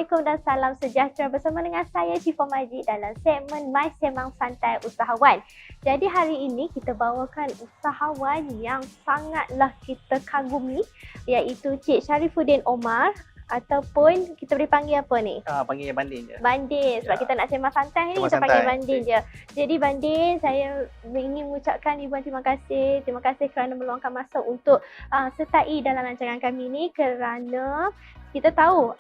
Assalamualaikum dan salam sejahtera bersama dengan saya Syifa Majid dalam segmen My Semang Santai Usahawan. Jadi hari ini kita bawakan usahawan yang sangatlah kita kagumi, iaitu Cik Syarifuddin Omar, ataupun kita boleh panggil apa ni? Panggil Bandin je. Bandin, sebab kita nak sembang santai ni, kita panggil Bandin je. Jadi Bandin, saya ingin mengucapkan ribuan terima kasih. Terima kasih kerana meluangkan masa untuk sertai dalam rancangan kami ni, kerana kita tahu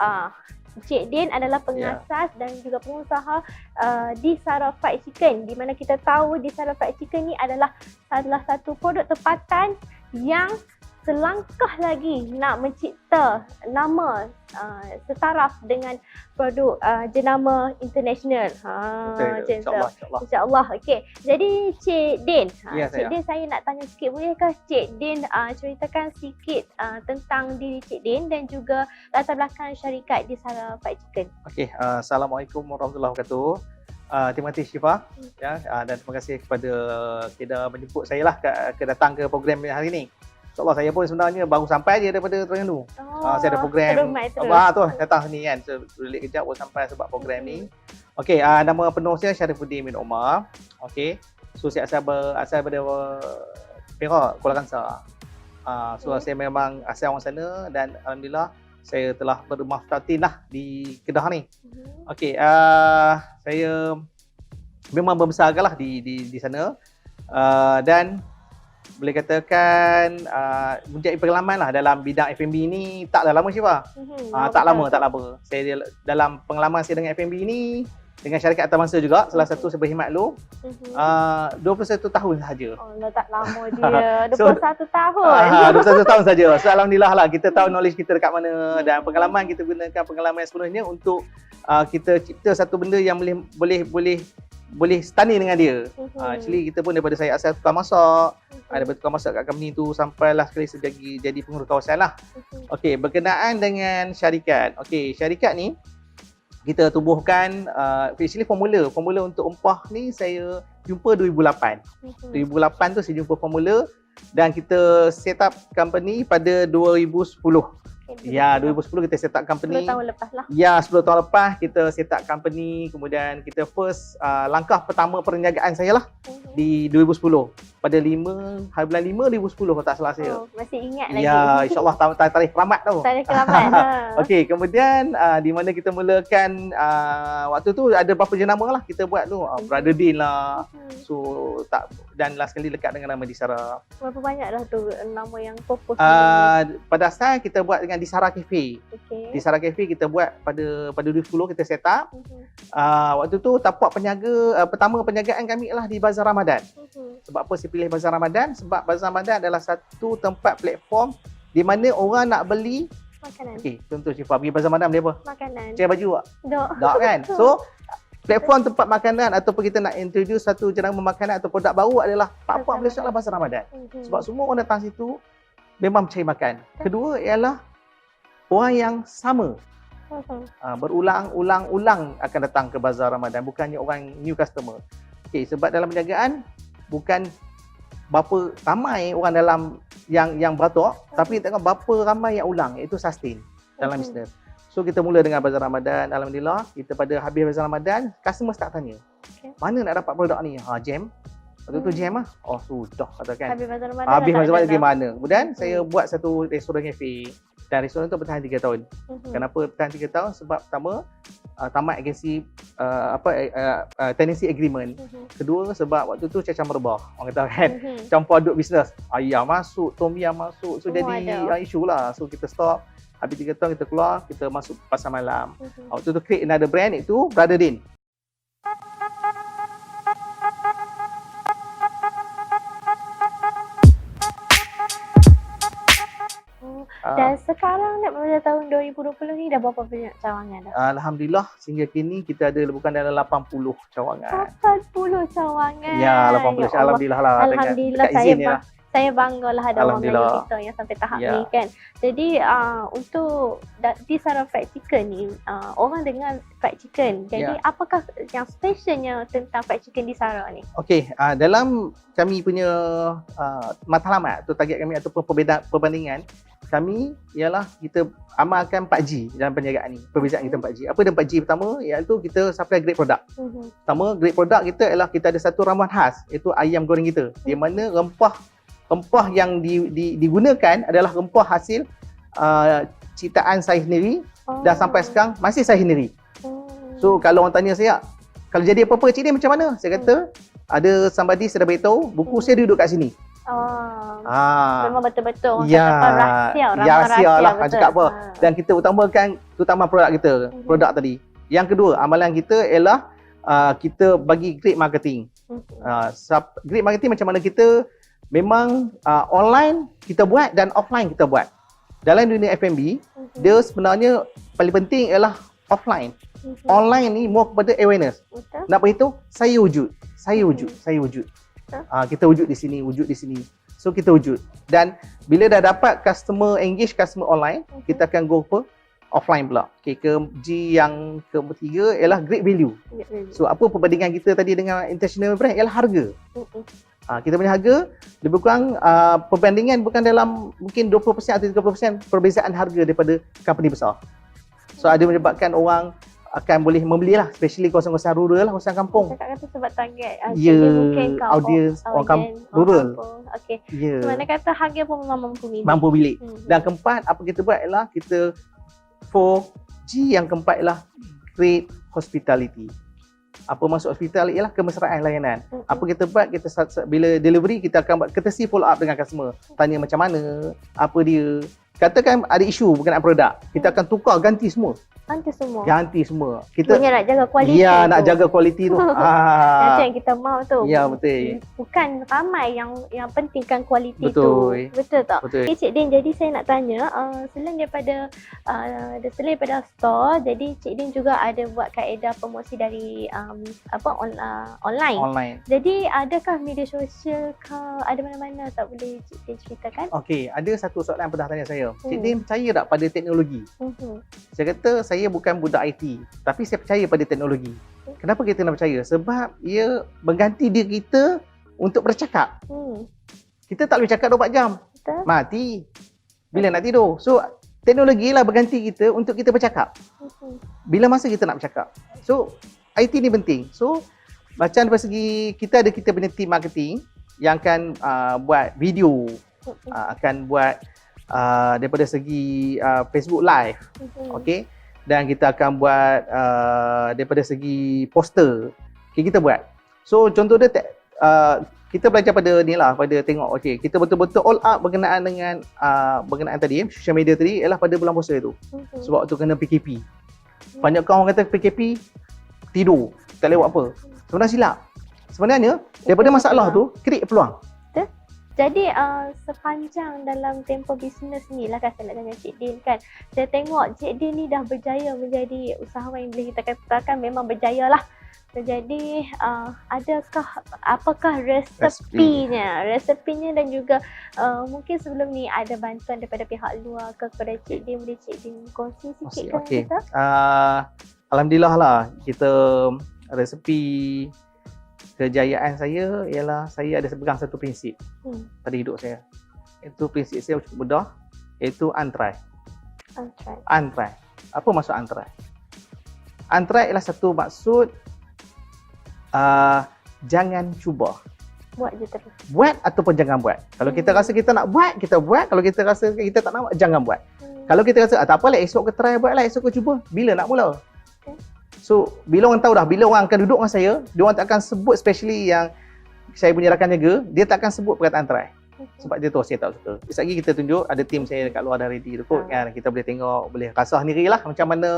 Cik Din adalah pengasas dan juga pengusaha di Sarah Fried Chicken, di mana kita tahu di Sarah Fried Chicken ni adalah salah satu produk tempatan yang selangkah lagi nak mencipta nama setaraf dengan produk jenama international. InsyaAllah. InsyaAllah. Okey. Jadi Cik Din, Cik Din, saya nak tanya sikit, bolehkah Cik Din ceritakan sikit tentang diri Cik Din dan juga latar belakang syarikat di Sarah Fried Chicken? Okey, Assalamualaikum warahmatullahi wabarakatuh. Terima kasih Syifa dan terima kasih kepada Kedah menjemput saya lah ke datang ke program hari ni. InsyaAllah saya pun sebenarnya baru sampai je daripada Terengganu. Saya ada program datang sini kan. So, relate kejap baru sampai sebab program ni. Okey, nama penuh saya Syarifuddin bin Omar. Okey. So saya asal daripada Perak, Kuala Kangsar. So saya memang asal orang sana dan alhamdulillah saya telah bermaftatin lah di Kedah ni. Okey, saya memang membesarkanlah di sana. Dan boleh katakan menjadi pengalaman lah dalam bidang F&B ni tak dah lama Syifa. Tak lama. Saya dalam pengalaman saya dengan F&B ni dengan syarikat antarabangsa juga, salah satu saya berkhidmat 21 tahun sahaja. Allah, tak lama dia. 21 tahun. 21 tahun saja. So alhamdulillah lah, kita tahu knowledge kita dekat mana dan pengalaman kita gunakan pengalaman yang sepenuhnya untuk kita cipta satu benda yang boleh stunning dengan dia. Actually kita pun daripada saya asal tukang masak, daripada tukang masak kat company tu sampailah sekali saya jadi pengurus kawasan lah. Okey, berkenaan dengan syarikat. Okey, syarikat ni kita tubuhkan actually formula untuk empah ni saya jumpa 2008. 2008 tu saya jumpa formula dan kita set up company pada 2010. Ya, 2010 kita set up company. 10 tahun lepas lah. Ya, 10 tahun lepas kita set up company. Kemudian kita first langkah pertama perniagaan saya lah di 2010. Pada hari bulan 5 2010 kalau tak salah saya. Masih ingat lagi. Ya, insyaAllah tarikh keramat tu. Tarikh keramat. Okey, kemudian di mana kita mulakan waktu tu ada beberapa jenama lah kita buat tu. Brother Din lah. So dan last kali dekat dengan nama Disara. Berapa banyak dah tu nama yang fokus? Pada asal kita buat dengan Disara Cafe. Disara Cafe kita buat pada 2010 kita set up. Waktu tu tapak pertama perniagaan kami lah di Bazar Ramadan. Sebab apa saya pilih Bazar Ramadan? Sebab Bazar Ramadan adalah satu tempat platform di mana orang nak beli makanan. Okey, contoh Syifa pergi Bazar Ramadan beli apa? Makanan. Cari baju tak? Tak kan? So platform tempat makanan ataupun kita nak introduce satu jenama makanan atau produk baru adalah platform lah Bazar Ramadan. Sebab semua orang datang situ memang mencari makan. Kedua ialah orang yang sama. Berulang-ulang akan datang ke Bazar Ramadan, bukannya orang new customer. Okey, sebab dalam perniagaan bukan berapa ramai orang dalam yang beratur, tapi tengok berapa ramai yang ulang, iaitu sustain dalam bisnes. So kita mula dengan Bazar Ramadan, alhamdulillah kita pada habis Bazar Ramadan, customer start tanya, mana nak dapat produk ni? Jam. Waktu tu jam lah. Oh sudah katakan. Habis Bazar Ramadan gimana? Kemudian saya buat satu restoran cafe. Dan restoran tu bertahan 3 tahun. Kenapa bertahan 3 tahun? Sebab pertama tamat agensi tenancy agreement. Kedua sebab waktu tu cacah merebah. Orang kata kan, campur aduk bisnes. Ayam masuk, tom yam masuk. So jadi isu lah. So kita stop. Habis 3 tahun kita keluar, kita masuk pasar malam. Waktu tu create another brand, itu Brother Din. Dan sekarang pada tahun 2020 ni dah berapa banyak cawangan dah? Alhamdulillah sehingga kini kita ada bukan dalam 80 cawangan. 80 cawangan. Ya, 80. Alhamdulillah lah. Alhamdulillah saya banggalah ada orang Melayu kita yang sampai tahap ni kan. Jadi untuk di Sarah Fried Chicken ni, orang dengar fried chicken. Jadi apakah yang specialnya tentang fried chicken di Sarah ni? Okey, dalam kami punya matlamat atau target kami ataupun perbandingan, kami ialah kita amalkan 4G dalam perniagaan ni. Perbezaan kita 4G. Apa dia 4G pertama? Iaitu kita supply grade produk. Pertama, grade produk kita ialah kita ada satu ramuan khas, iaitu ayam goreng kita. Di mana rempah yang digunakan adalah rempah hasil ciptaan saya sendiri dan sampai sekarang masih saya sendiri. So kalau orang tanya saya, kalau jadi apa-apa Cik Din macam mana? Saya kata ada somebody saya dah beritahu, buku saya duduk kat sini. Memang betul-betul orang ya, katakan rahsia lah betul. cakap apa. Dan kita utamakan terutama produk kita, produk tadi. Yang kedua, amalan kita ialah kita bagi grade marketing. Grade marketing macam mana kita memang online kita buat dan offline kita buat. Dalam dunia F&B, dia sebenarnya paling penting ialah offline. Online ni more kepada awareness. Nak beritahu, saya wujud. Kita wujud di sini. So kita wujud. Dan bila dah dapat customer engage customer online, kita akan go ke offline pula. Okay, G yang ketiga ialah great value. So apa perbandingan kita tadi dengan international brand ialah harga. Kita punya harga lebih kurang perbandingan bukan dalam mungkin 20% atau 30% perbezaan harga daripada company besar. So ada menyebabkan orang akan boleh membelilah, especially kawasan-kawasan rural lah, kawasan kampung. Cakap kata sebab target mungkin audience orang rural. Okey. So mana kata harga pun memang mampu milik. Dan keempat, apa kita buat ialah kita 4G yang keempat ialah great hospitality. Apa maksud hospitality ialah kemesraan layanan. Apa kita buat, kita bila delivery kita akan buat courtesy follow up dengan customer. Tanya macam mana, apa dia. Katakan ada isu berkenaan produk, kita akan tukar ganti semua. Ganti semua. Kita nak jaga kualiti. Ya, nak jaga kualiti tu. Itu yang kita mahu tu. Ya, betul. Bukan ramai yang pentingkan kualiti tu. Betul tak? Betul. Okay, Cik Din, jadi saya nak tanya, selain daripada store, jadi Cik Din juga ada buat kaedah promosi dari online. Jadi adakah media sosial ke ada mana-mana, tak boleh Cik Din ceritakan? Okey, ada satu soalan pernah tanya saya. Cik Din percaya tak pada teknologi? Saya kata saya bukan budak IT, tapi saya percaya pada teknologi. Kenapa kita nak percaya? Sebab ia mengganti diri kita untuk bercakap. Kita tak boleh cakap 24 jam. Betul. Mati. Bila nak tidur. So, teknologi lah berganti kita untuk kita bercakap. Bila masa kita nak bercakap. So, IT ni penting. So, macam dari segi kita punya team marketing yang akan buat video, akan buat daripada segi Facebook Live. Okey. Dan kita akan buat daripada segi poster. Okay, kita buat. So contoh dia kita belajar pada ni lah, pada tengok okey, kita betul-betul all out berkenaan dengan berkenaan tadi social media tadi ialah pada bulan puasa tu. Sebab tu kena PKP. Banyak orang kata PKP tidur, tak lewat apa. Sebenarnya silap. Sebenarnya daripada masalah tu create peluang. Jadi sepanjang dalam tempoh bisnes ni lah kan saya nak tanya Cik Din kan. Saya tengok Cik Din ni dah berjaya menjadi usahawan yang boleh kita katakan memang berjaya lah. Jadi apakah resepinya dan juga mungkin sebelum ni ada bantuan daripada pihak luar ke kepada Cik Din, boleh Cik Din kongsi sikit kan kita? Alhamdulillah lah, kita resepi kejayaan saya ialah saya ada pegang satu prinsip pada hidup saya. Itu prinsip saya cukup mudah, iaitu untry. Apa maksud untry? Untry ialah satu maksud jangan cuba. Buat je terus. Buat ataupun jangan buat. Kalau kita rasa kita nak buat, kita buat. Kalau kita rasa kita tak nak buat, jangan buat. Kalau kita rasa tak apalah, esok ke try buat lah, esok ke cuba. Bila nak mula? So, bila orang tahu dah, bila orang akan duduk dengan saya, dia orang tak akan sebut, especially yang saya punya rakan jaga, dia tak akan sebut perkataan try. Sebab dia tahu saya tak suka. Sekejap lagi kita tunjuk, ada tim saya dekat luar dah ready tu kot kan. Kita boleh tengok, boleh rasa sendirilah macam mana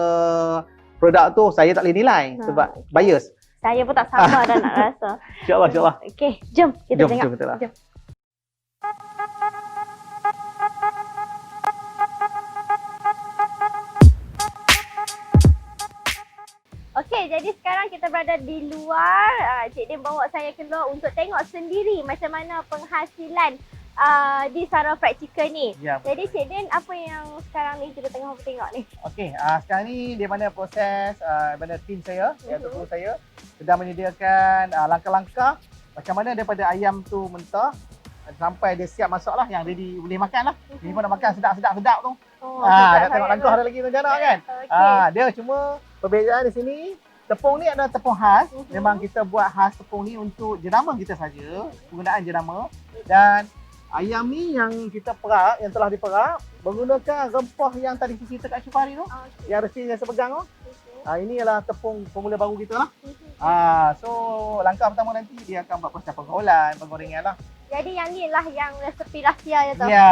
produk tu. Saya tak boleh nilai sebab bias. Saya pun tak sabar dah nak rasa. InsyaAllah. Okey, jom kita tengok. Jom. Okey, jadi sekarang kita berada di luar. Cik Din bawa saya keluar untuk tengok sendiri macam mana penghasilan di Sarawak Fried Chicken ni. Ya, jadi Cik Din, apa yang sekarang ni kita tengok ni? Okey, sekarang ni di mana proses mana tim saya, iaitu kru saya sedang menyediakan langkah-langkah macam mana daripada ayam tu mentah sampai dia siap masak lah, yang ready boleh makan lah. Jadi pun nak makan sedap tu. Oh, Dah tengok langkah ada lagi tu macam mana kan. Okey. Dia cuma perbezaan di sini, tepung ni adalah tepung khas. Memang kita buat khas tepung ni untuk jenama kita saja, penggunaan jenama. Dan ayam ni yang kita perak, yang telah diperak, menggunakan rempah yang tadi cerita kat Syifah hari tu, yang resi yang saya pegang tu. Ini adalah tepung formula baru kita lah. So langkah pertama nanti dia akan buat proses pengolah, penggorengan lah. Jadi yang ni lah yang resepi rahsia je tu. Ya.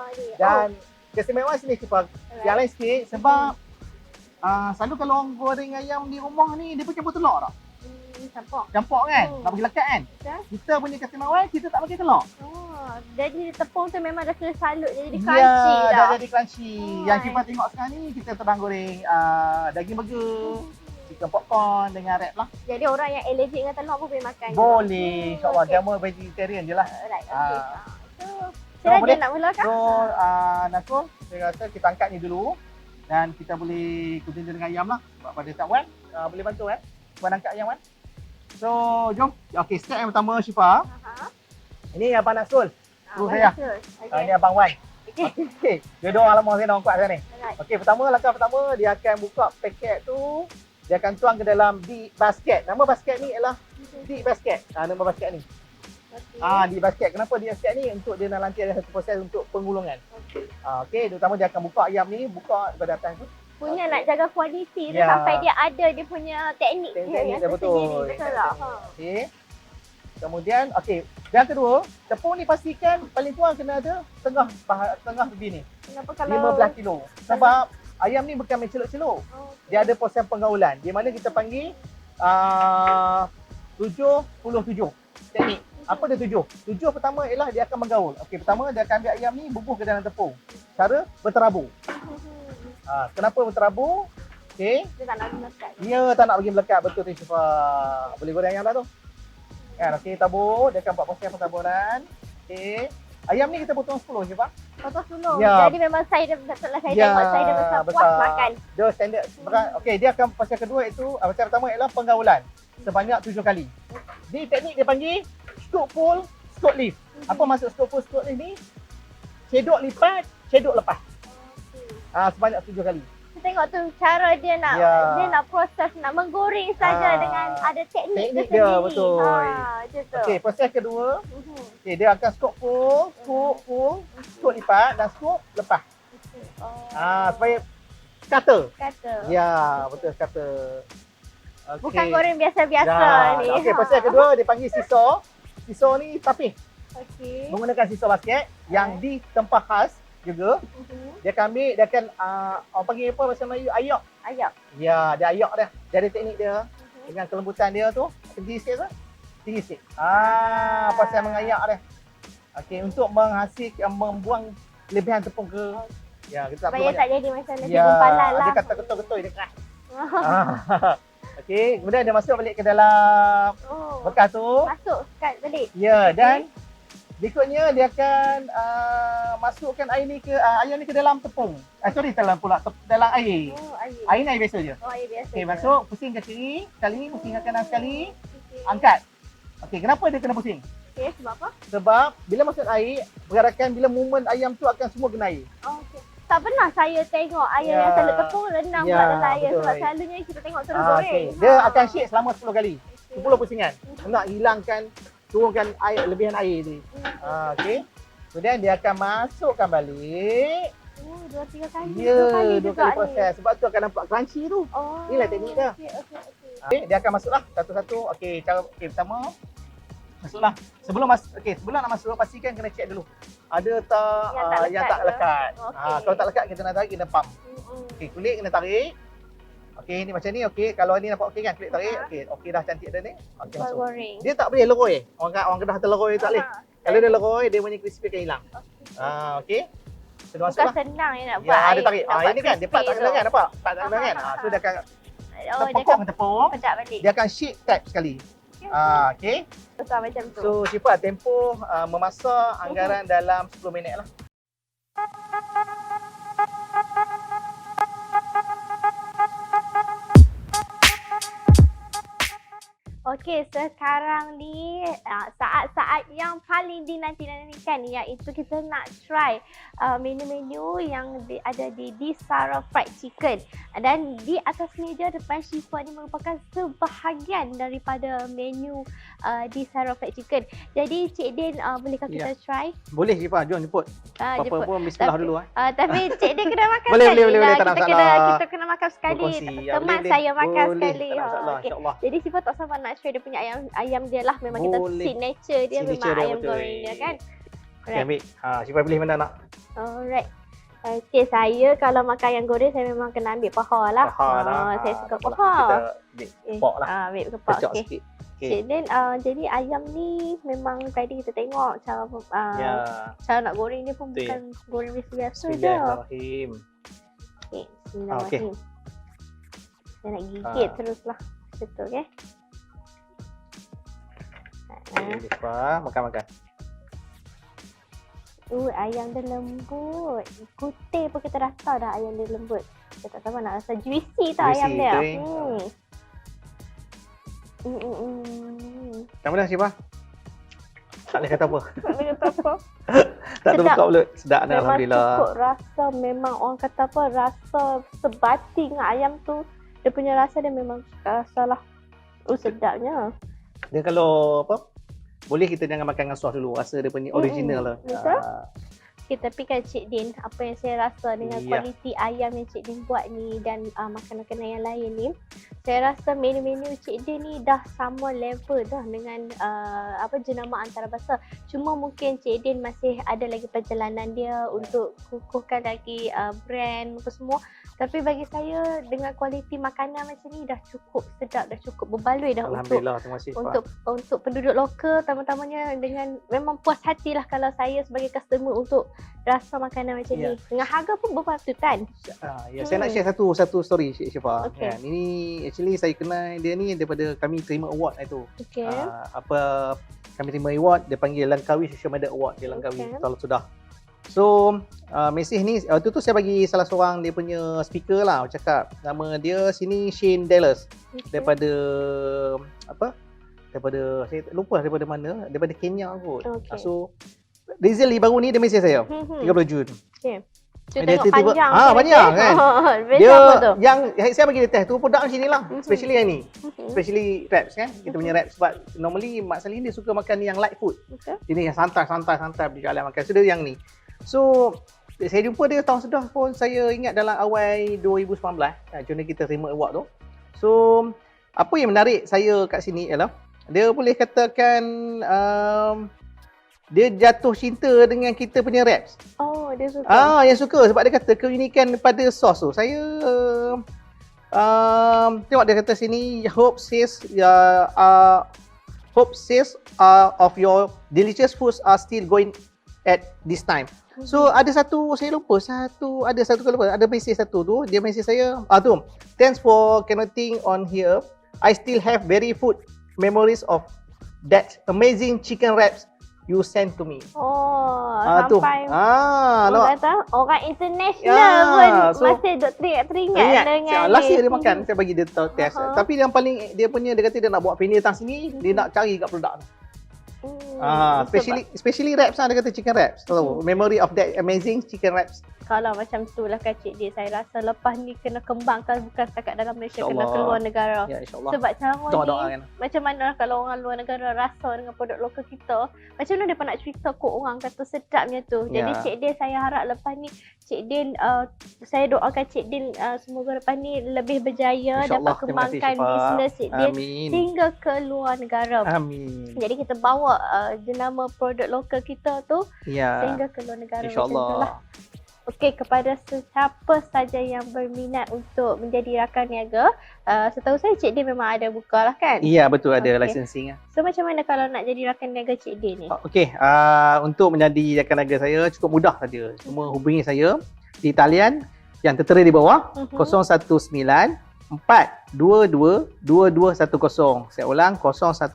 Ni. Dan keistimewaan sini Syifah, yang lain sikit sebab selalu kalau orang goreng ayam di rumah ni dia pun campur telur tak? Campur kan? Nak bagi lekat kan? Kita punya keistimewaan kita tak pakai telur. Jadi tepung tu memang dah salut jadi crunchy dah. Dah jadi crunchy. Yang Syifah tengok sekarang ni kita sedang goreng daging burger, chicken popcorn dengan wrap lah. Jadi orang yang allergic dengan telur pun boleh makan. Boleh. InsyaAllah. Dia mau vegetarian je lah. Right, okay. So, boleh nak mulakan? So, Nakul, saya rasa kita angkat ni dulu. Dan kita boleh kutin dengan ayam lah. Sebab pada tak Wan, boleh bantu Wan angkat ayam Wan. So, jom. Okay, step yang pertama Syifah. Ini Abang Nakul. Saya. Ini Abang Wan. Okay. Dia dua orang lama saya nak kuat sana ni. Okay, langkah pertama dia akan buka paket tu. Dia akan tuang ke dalam deep basket. Nama basket ni ialah deep basket. Nama basket ni. Deep basket. Kenapa deep basket ni? Untuk dia nanti ada satu proses untuk pengulungan. Okay, terutama dia akan buka ayam ni, buka daripada atas tu. Punya nak jaga kualiti tu sampai dia ada dia punya teknik dia yang betul. Betul lah. Okay. Kemudian, okay. Yang kedua, tepung ni pastikan paling kurang kena ada tengah lebih ni. Kenapa kalau 15 kilo. Sebab ayam ni bukan main celup-celup. Dia ada proses penggaulan. Di mana kita panggil 77 teknik. Apa dia 7? 7 pertama ialah dia akan menggaul. Okey, pertama dia akan ambil ayam ni bubuh ke dalam tepung. Cara berterabur. Kenapa berterabur? Okey. Dia tak nak melekat. Ya, tak nak bagi melekat. Betul tu Syifah. Boleh goreng ayam dah tu. Kan, okey, tabur. Dia akan buat proses pentaburan. Okey. Ayam ni kita potong 10 Syifah. Potong 10. Ya. Jadi memang saya tengok saya dah besar puas makan. Dia standard. Okey, dia akan proses kedua itu, proses pertama ialah penggaulan. Sebanyak 7 kali. Ni teknik dia panggil scoop pull, scoop lift. Apa maksud scoop pull, scoop lift ni? Cedok lipat, cedok lepas. Sebanyak 7 kali. Saya tengok tu cara dia nak proses, nak menggoreng saja dengan ada teknik dia sendiri. betul. Okey, proses kedua. Okey, dia akan scoop pull, scoop lipat dan scoop lepas. Supaya kata. Ya, betul kata. Okay. Bukan goreng biasa-biasa ni. Okey, proses kedua dia panggil siso. Siso ni tapis. Okey. Menggunakan siso basket yang di tempat khas juga. Dia akan ambil, dia akan orang panggil apa bahasa Melayu? Ayak. Ya, dia ayak dia. Dia ada teknik dia. Dengan kelembutan dia tu, tinggi sikit tu. Tinggi sikit. Proses mengayak dia. Okey, untuk menghasilkan, membuang lebihan tepung ke. Ya, kita tak perlu banyak. Tak jadi macam nasi ya, gumpalan lah. Dia kata ketul-ketul dia keras. Okey, kemudian dia masuk balik ke dalam bekas tu. Masuk kat balik. Ya, dan berikutnya dia akan masukkan air ni ke ayam ni ke dalam tepung. Dalam air. Air ni air biasa je. Air biasa. Okey, masuk, pusing ke kiri, sekali, pusing ke kanan sekali. Angkat. Okey, kenapa dia kena pusing? Okey, sebab apa? Sebab bila masuk air, pergerakan bila movement ayam tu akan semua kena air. Okey. Tak pernah saya tengok ayam yang salut tepung renang pula dalam air. Sebab selalunya kita tengok terus goreng. Okay. Dia akan shake selama 10 kali. 10 pusingan. Nak hilangkan, turunkan air, lebihan air tu. Okey. Kemudian dia akan masukkan balik. 2-3 kali. Ya, 2 kali proses. Sebab tu akan nampak crunchy tu. Inilah teknik dia. Okey, dia akan masuklah satu-satu. Okey, cara pertama masuklah. Sebelum nak masuk pastikan kena check dulu. Ada tak yang tak lekat. Kalau tak lekat kita nak tarik, kena pump. Okey, kulit kena tarik. Okey, ni macam ni. Okey, kalau ni nampak okey kan, kulit tarik. Okey dah cantik dah ni. Okey, masuk. Dia tak boleh leroi. Orang Kedah kata leroi tak boleh. Kalau dia leroi, dia punya crispy akan hilang. Okey. Sudah masuklah. Bukan senang ni nak buat. Ya, dia tarik. Ini kan, dia part tak kena kan, nampak? Part tak kena kan. So dia akan tepung. Dia akan shake type sekali. Okey. Macam tu. So, Syifah, tempoh memasak anggaran dalam 10 minit lah. Okey, sekarang ni saat-saat yang paling dinanti-nantikan iaitu kita nak try menu-menu yang ada di Disara Fried Chicken. Dan di atas meja depan Syifa ni merupakan sebahagian daripada menu Disara Fried Chicken. Jadi Cik Din, bolehkah kita try? Boleh Syifa, jom jemput. Apa-apa pun bismillah dulu. Tapi Cik Din kena makan boleh, sekali boleh, lah. tak ada masalah. Kita kena makan sekali. Berkongsi. Teman saya makan boleh, sekali. Tak ada masalah, Okay. insyaAllah. Jadi Syifa tak sabar nak try dia punya ayam dia lah. Memang kita signature dia, memang ayam goreng dia kan. Okay, ambil. Syifa pilih mana nak? Alright. Okay, saya kalau makan ayam goreng saya memang kena ambil paha lah. Saya suka paha. Kita ambil kepok lah. Ambil kepok. Kecok Okay. sikit. Okay. Then jadi ayam ni memang tadi kita tengok cara nak goreng dia pun bukan goreng biasa-biasa je. Bismillahirrahmanirrahim. Okay, bismillahirrahmanirrahim. Saya nak gigit terus lah. Betul okay. Syifa, makan-makan. Ayam dia lembut. Kutih pun kita dah tahu dah ayam dia lembut. Kita tak tahu nak rasa juicy tau ayam dia. Macam mana Syifa? Tak boleh kata apa. Tak boleh kata apa. Tak terbuka mulut. Sedap dah alhamdulillah. Memang cukup rasa, memang orang kata apa, rasa sebati dengan ayam tu. Dia punya rasa dia memang rasa lah. Sedapnya. Dia kalau apa? Boleh kita jangan makan dengan sos dulu. Rasa dia punya original lah. Betul. Okay, tapi kan Cik Din, apa yang saya rasa dengan kualiti ayam yang Cik Din buat ni dan makanan-makanan yang lain ni, saya rasa menu-menu Cik Din ni dah sama level dah dengan jenama antarabangsa. Cuma mungkin Cik Din masih ada lagi perjalanan dia untuk kukuhkan lagi brand apa semua. Tapi bagi saya dengan kualiti makanan macam ni dah cukup sedap, dah cukup berbaloi dah untuk penduduk lokal, teman-temannya dengan memang puas hatilah kalau saya sebagai customer untuk rasa makanan macam ni. Dengan harga pun berpatutan. Saya nak share satu story Syifa. Kan, ini actually saya kenal dia ni daripada kami terima award itu. Kami terima award, dia panggil Langkawi Social Media Award, dia Langkawi tahun sudah. So, mesej ni waktu tu saya bagi salah seorang dia punya speaker lah, cakap nama dia sini Shane Dallas. Daripada saya lupa daripada mana, daripada Kenya kot. So recently baru ni dia mesej saya 30 Jun. Dia tengok panjang. Panjang kan. Dia yang saya bagi dia test tu produk macam ni lah. Especially yang ni. Especially wraps kan. Kita punya wraps sebab normally Mak Salin dia suka makan yang light food. Ini yang santai berjalan makan. So dia yang ni. So saya jumpa dia tahun sudah pun, saya ingat dalam awal 2019 jom kita terima award tu. So apa yang menarik saya kat sini ialah dia boleh katakan dia jatuh cinta dengan kita punya wraps. Dia suka. Yang suka sebab dia kata keunikan pada sos tu. Saya tengok dia kata sini hope says of your delicious foods are still going at this time. So ada satu ada mesej satu tu, dia mesej saya tu, thanks for connecting on here, I still have very food memories of that amazing chicken wraps you sent to me. Sampai orang kata orang international pun masih duk teringat dengan last year dia makan, saya bagi dia test. Tapi yang paling dia kata dia nak buat penny datang sini, dia nak cari kat produk tu. Especially wraps lah, dia kata chicken wraps. Memory of that amazing chicken wraps. Kalau macam tu lah kan Cik Din, saya rasa lepas ni kena kembangkan bukan setakat dalam Malaysia, kena keluar negara. Sebab cara ni macam mana kalau orang luar negara rasa dengan produk lokal kita, macam mana dia nak cerita kot orang kata sedapnya tu. Jadi Cik Din, saya harap lepas ni Cik Din, saya doakan Cik Din semoga lepas ni lebih berjaya, dapat kembangkan bisnes Cik Din sehingga ke luar negara. Amin. Jadi kita bawa jenama produk lokal kita tu sehingga ke luar negara. InsyaAllah. Okey, kepada sesiapa saja yang berminat untuk menjadi rakan niaga, setahu saya Cik Din memang ada buka lah kan? Ya, betul, ada licensing. So macam mana kalau nak jadi rakan niaga Cik Din ni? Okey, untuk menjadi rakan niaga saya cukup mudah saja. Cuma hubungi saya di talian yang tertera di bawah 019 422 2210. Saya ulang 019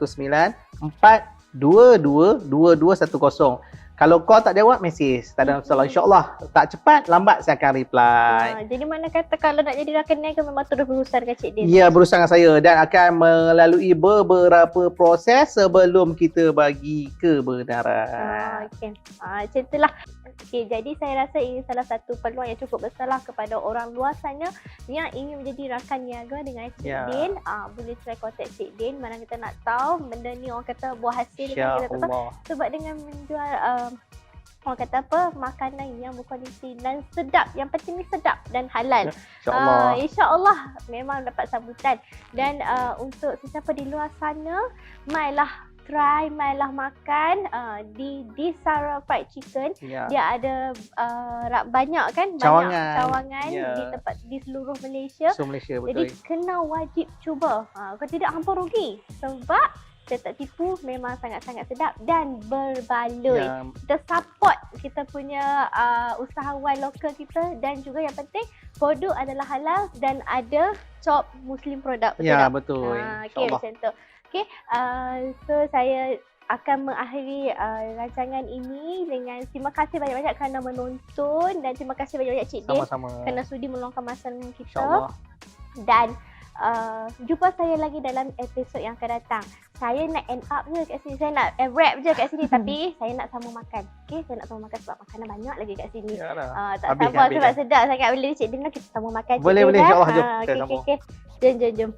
422 2210. Kalau call tak jawab, mesej. Tak ada masalah. InsyaAllah. Tak cepat, lambat saya akan reply. Jadi mana kata kalau nak jadi rakan niaga memang terus berurusan dengan Cik Din. Ya, berusaha dengan saya dan akan melalui beberapa proses sebelum kita bagi kebenaran. Okey. Macam itulah. Okey, jadi saya rasa ini salah satu peluang yang cukup besar lah kepada orang luar sana yang ingin menjadi rakan niaga dengan Cik Din. Boleh try contact Cik Din. Mana kita nak tahu benda ni orang kata buah hasil dengan kita tahu. Sebab dengan menjual orang kata apa, makanan yang berkualiti dan sedap. Yang penting ni sedap dan halal. InsyaAllah. InsyaAllah memang dapat sambutan. Dan untuk sesiapa di luar sana, mailah try, mailah makan di Sarah Fried Chicken. Dia ada banyak kan, cawangan di tempat di seluruh Malaysia. Malaysia, betul. Jadi kena wajib cuba. Kalau tidak hampa rugi. Sebab saya tak tipu, memang sangat-sangat sedap dan berbaloi. Kita support kita punya usahawan lokal kita dan juga yang penting produk adalah halal dan ada top Muslim produk. Betul tak? Betul. Okay, macam tu. Okay, so saya akan mengakhiri rancangan ini dengan terima kasih banyak-banyak kerana menonton dan terima kasih banyak-banyak Cik Din kerana sudi meluangkan masa dengan kita. Dan jumpa saya lagi dalam episod yang akan datang. Saya nak end up je kat sini. Saya nak wrap je kat sini tapi saya nak sama makan. Okay, saya nak sama makan sebab makanan banyak lagi kat sini. Tak sabar sebab sedap sangat bila Cik Din kita sama makan. Boleh, insyaAllah. Jom. Okay. Jom.